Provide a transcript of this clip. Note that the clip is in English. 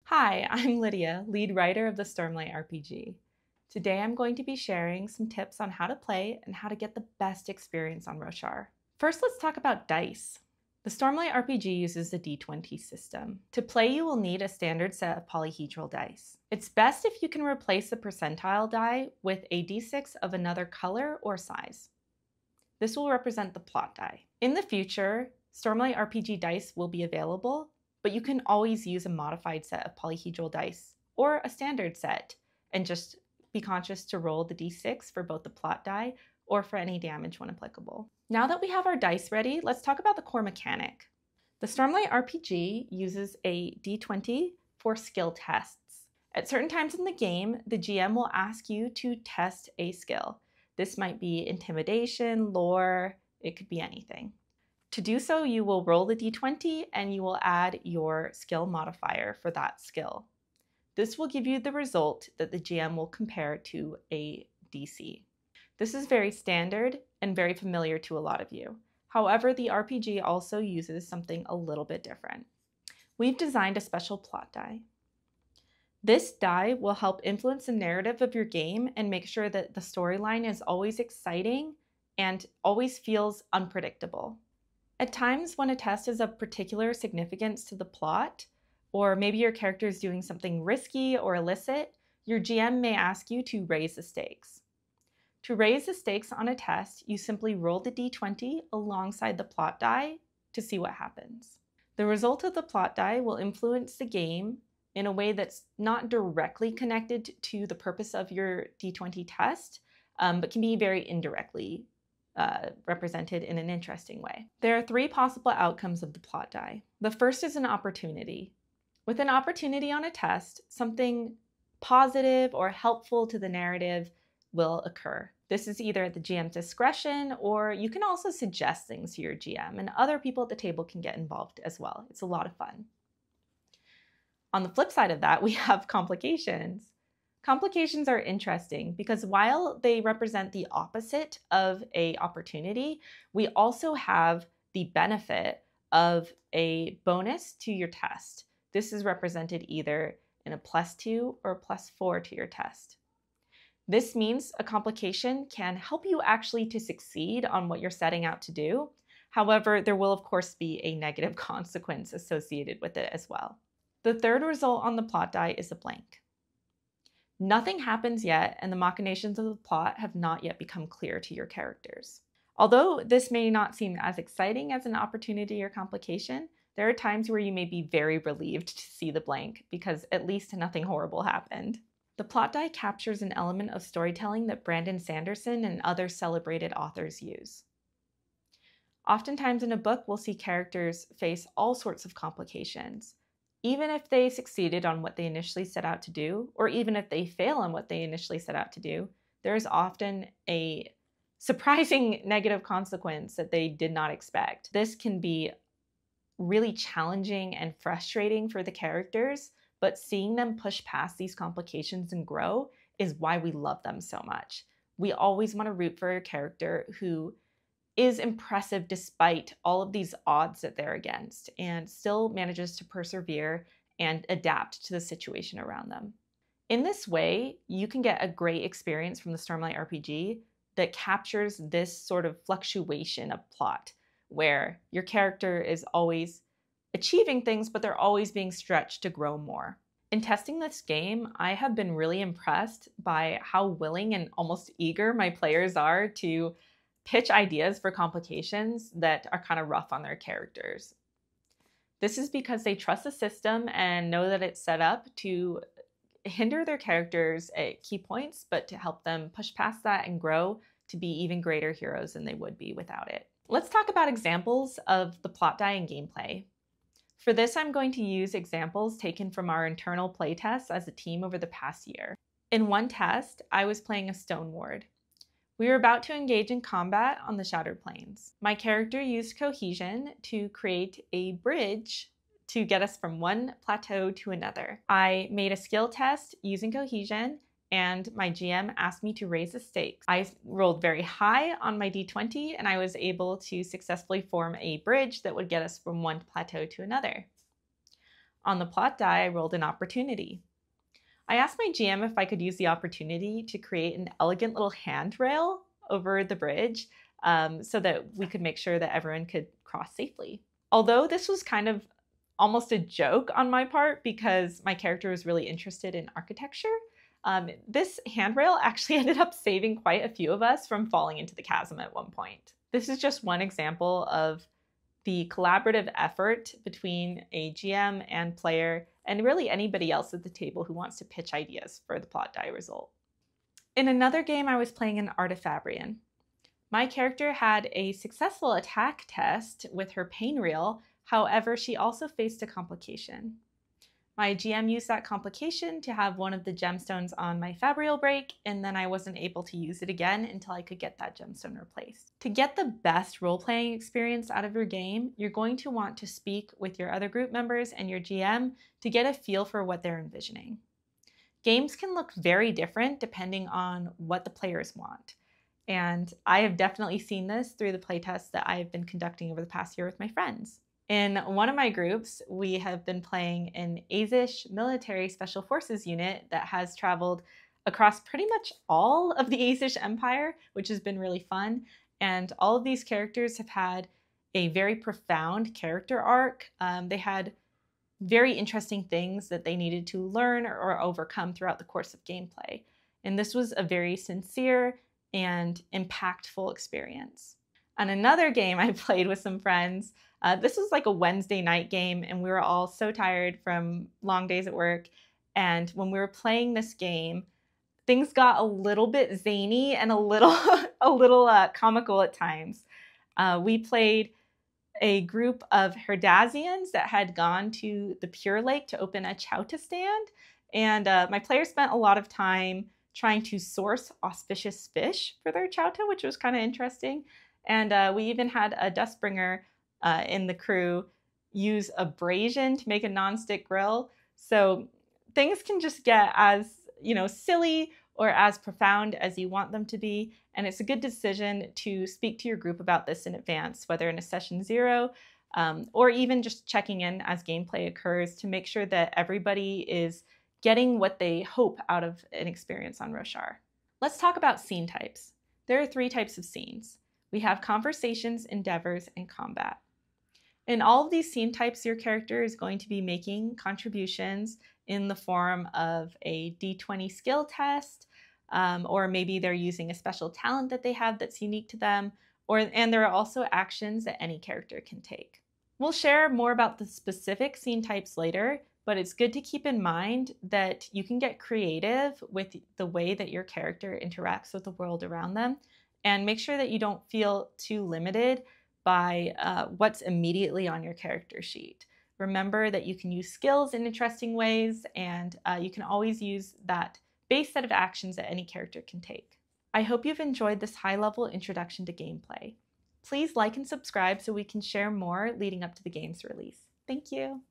Hi, I'm Lydia, lead writer of the Stormlight RPG. Today I'm going to be sharing some tips on how to play and how to get the best experience on Roshar. First, let's talk about dice. The Stormlight RPG uses the D20 system. To play, you will need a standard set of polyhedral dice. It's best if you can replace the percentile die with a D6 of another color or size. This will represent the plot die. In the future, Stormlight RPG dice will be available, but you can always use a modified set of polyhedral dice or a standard set and just be conscious to roll the d6 for both the plot die or for any damage when applicable. Now that we have our dice ready, let's talk about the core mechanic. The Stormlight RPG uses a d20 for skill tests. At certain times in the game, the GM will ask you to test a skill. This might be intimidation, lore, it could be anything. To do so, you will roll the d20 and you will add your skill modifier for that skill. This will give you the result that the GM will compare to a DC. This is very standard and very familiar to a lot of you. However, the RPG also uses something a little bit different. We've designed a special plot die. This die will help influence the narrative of your game and make sure that the storyline is always exciting and always feels unpredictable. At times when a test is of particular significance to the plot, or maybe your character is doing something risky or illicit, your GM may ask you to raise the stakes. To raise the stakes on a test, you simply roll the d20 alongside the plot die to see what happens. The result of the plot die will influence the game in a way that's not directly connected to the purpose of your d20 test, but can be very indirectly represented in an interesting way. There are three possible outcomes of the plot die. The first is an opportunity. With an opportunity on a test, something positive or helpful to the narrative will occur. This is either at the GM's discretion, or you can also suggest things to your GM, and other people at the table can get involved as well. It's a lot of fun. On the flip side of that, we have complications. Complications are interesting because while they represent the opposite of an opportunity, we also have the benefit of a bonus to your test. This is represented either in a +2 or a +4 to your test. This means a complication can help you actually to succeed on what you're setting out to do. However, there will of course be a negative consequence associated with it as well. The third result on the plot die is a blank. Nothing happens yet, and the machinations of the plot have not yet become clear to your characters. Although this may not seem as exciting as an opportunity or complication, there are times where you may be very relieved to see the blank because at least nothing horrible happened. The plot die captures an element of storytelling that Brandon Sanderson and other celebrated authors use. Oftentimes in a book, we'll see characters face all sorts of complications. Even if they succeeded on what they initially set out to do, or even if they fail on what they initially set out to do, there is often a surprising negative consequence that they did not expect. This can be really challenging and frustrating for the characters, but seeing them push past these complications and grow is why we love them so much. We always want to root for a character who is impressive despite all of these odds that they're against and still manages to persevere and adapt to the situation around them. In this way, you can get a great experience from the Stormlight RPG that captures this sort of fluctuation of plot, where your character is always achieving things, but they're always being stretched to grow more. In testing this game, I have been really impressed by how willing and almost eager my players are to pitch ideas for complications that are kind of rough on their characters. This is because they trust the system and know that it's set up to hinder their characters at key points, but to help them push past that and grow to be even greater heroes than they would be without it. Let's talk about examples of the plot die and gameplay. For this, I'm going to use examples taken from our internal playtests as a team over the past year. In one test, I was playing a Stone Ward. We were about to engage in combat on the Shattered Plains. My character used cohesion to create a bridge to get us from one plateau to another. I made a skill test using cohesion, and my GM asked me to raise the stakes. I rolled very high on my d20, and I was able to successfully form a bridge that would get us from one plateau to another. On the plot die, I rolled an opportunity. I asked my GM if I could use the opportunity to create an elegant little handrail over the bridge so that we could make sure that everyone could cross safely. Although this was kind of almost a joke on my part because my character was really interested in architecture, this handrail actually ended up saving quite a few of us from falling into the chasm at one point. This is just one example of the collaborative effort between a GM and player, and really anybody else at the table who wants to pitch ideas for the plot die result. In another game, I was playing an Artifabrian. My character had a successful attack test with her pain reel, however, she also faced a complication. My GM used that complication to have one of the gemstones on my Fabrial break, and then I wasn't able to use it again until I could get that gemstone replaced. To get the best role-playing experience out of your game, you're going to want to speak with your other group members and your GM to get a feel for what they're envisioning. Games can look very different depending on what the players want. And I have definitely seen this through the playtests that I've been conducting over the past year with my friends. In one of my groups, we have been playing an Azish military special forces unit that has traveled across pretty much all of the Azish Empire, which has been really fun. And all of these characters have had a very profound character arc. They had very interesting things that they needed to learn or overcome throughout the course of gameplay. And this was a very sincere and impactful experience. On another game I played with some friends, this was like a Wednesday night game, and we were all so tired from long days at work. And when we were playing this game, things got a little bit zany and a little comical at times. We played a group of Herdazians that had gone to the Pure Lake to open a chowta stand, and my players spent a lot of time trying to source auspicious fish for their chowta, which was kind of interesting. And we even had a Dustbringer in the crew use abrasion to make a nonstick grill. So things can just get as, silly or as profound as you want them to be. And it's a good decision to speak to your group about this in advance, whether in a session 0 or even just checking in as gameplay occurs to make sure that everybody is getting what they hope out of an experience on Roshar. Let's talk about scene types. There are 3 types of scenes. We have conversations, endeavors, and combat. In all of these scene types, your character is going to be making contributions in the form of a D20 skill test, or maybe they're using a special talent that they have that's unique to them, and there are also actions that any character can take. We'll share more about the specific scene types later, but it's good to keep in mind that you can get creative with the way that your character interacts with the world around them, and make sure that you don't feel too limited by what's immediately on your character sheet. Remember that you can use skills in interesting ways, and you can always use that base set of actions that any character can take. I hope you've enjoyed this high-level introduction to gameplay. Please like and subscribe so we can share more leading up to the game's release. Thank you.